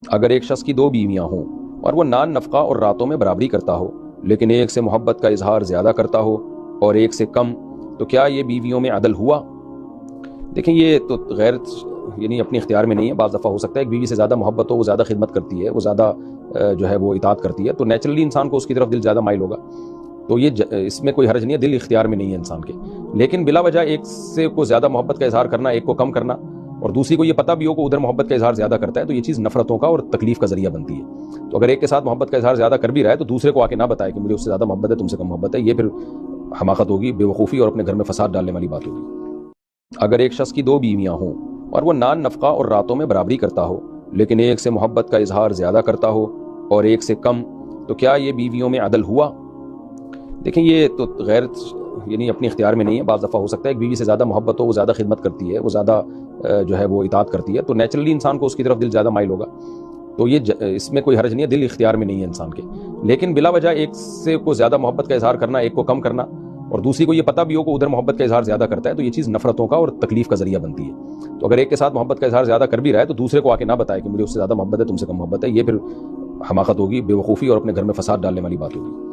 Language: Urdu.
اگر ایک شخص کی دو بیویاں ہوں اور وہ نان نفقہ اور راتوں میں برابری کرتا ہو لیکن ایک سے محبت کا اظہار زیادہ کرتا ہو اور ایک سے کم، تو کیا یہ بیویوں میں عدل ہوا؟ دیکھیں یہ تو غیر یعنی اپنے اختیار میں نہیں ہے. بعض دفعہ ہو سکتا ہے ایک بیوی سے زیادہ محبت ہو، وہ زیادہ خدمت کرتی ہے، وہ زیادہ جو ہے وہ اطاعت کرتی ہے، تو نیچرلی انسان کو اس کی طرف دل زیادہ مائل ہوگا. تو یہ اس میں کوئی حرج نہیں ہے، دل اختیار میں نہیں ہے انسان کے. لیکن بلا وجہ ایک سے کو زیادہ محبت کا اظہار کرنا، ایک کو کم کرنا، اور دوسری کو یہ پتہ بھی ہو کہ ادھر محبت کا اظہار زیادہ کرتا ہے، تو یہ چیز نفرتوں کا اور تکلیف کا ذریعہ بنتی ہے. تو اگر ایک کے ساتھ محبت کا اظہار زیادہ کر بھی رہا ہے تو دوسرے کو آ کے نہ بتائے کہ مجھے اس سے زیادہ محبت ہے، تم سے کم محبت ہے. یہ پھر حماقت ہوگی، بے وقوفی اور اپنے گھر میں فساد ڈالنے والی بات ہوگی. اگر ایک شخص کی دو بیویاں ہوں اور وہ نان نفقہ اور راتوں میں برابری کرتا ہو لیکن ایک سے محبت کا اظہار زیادہ کرتا ہو اور ایک سے کم، تو کیا یہ بیویوں میں عدل ہوا؟ دیکھیں یہ تو غیر یعنی اپنے اختیار میں نہیں ہے. بعض دفعہ ہو سکتا ہے ایک بیوی سے زیادہ محبت ہو، وہ زیادہ خدمت کرتی ہے، وہ زیادہ جو ہے وہ اطاعت کرتی ہے، تو نیچرلی انسان کو اس کی طرف دل زیادہ مائل ہوگا. تو یہ اس میں کوئی حرج نہیں ہے، دل اختیار میں نہیں ہے انسان کے. لیکن بلا وجہ ایک سے کو زیادہ محبت کا اظہار کرنا، ایک کو کم کرنا، اور دوسری کو یہ پتہ بھی ہو کہ ادھر محبت کا اظہار زیادہ کرتا ہے، تو یہ چیز نفرتوں کا اور تکلیف کا ذریعہ بنتی ہے. تو اگر ایک کے ساتھ محبت کا اظہار زیادہ کر بھی رہا ہے تو دوسرے کو آ کے نہ بتائے کہ مجھے اس سے زیادہ محبت ہے، تم سے کم محبت ہے. یہ پھر حماقت ہوگی، بے وقوفی اور اپنے گھر میں فساد ڈالنے والی بات ہوگی.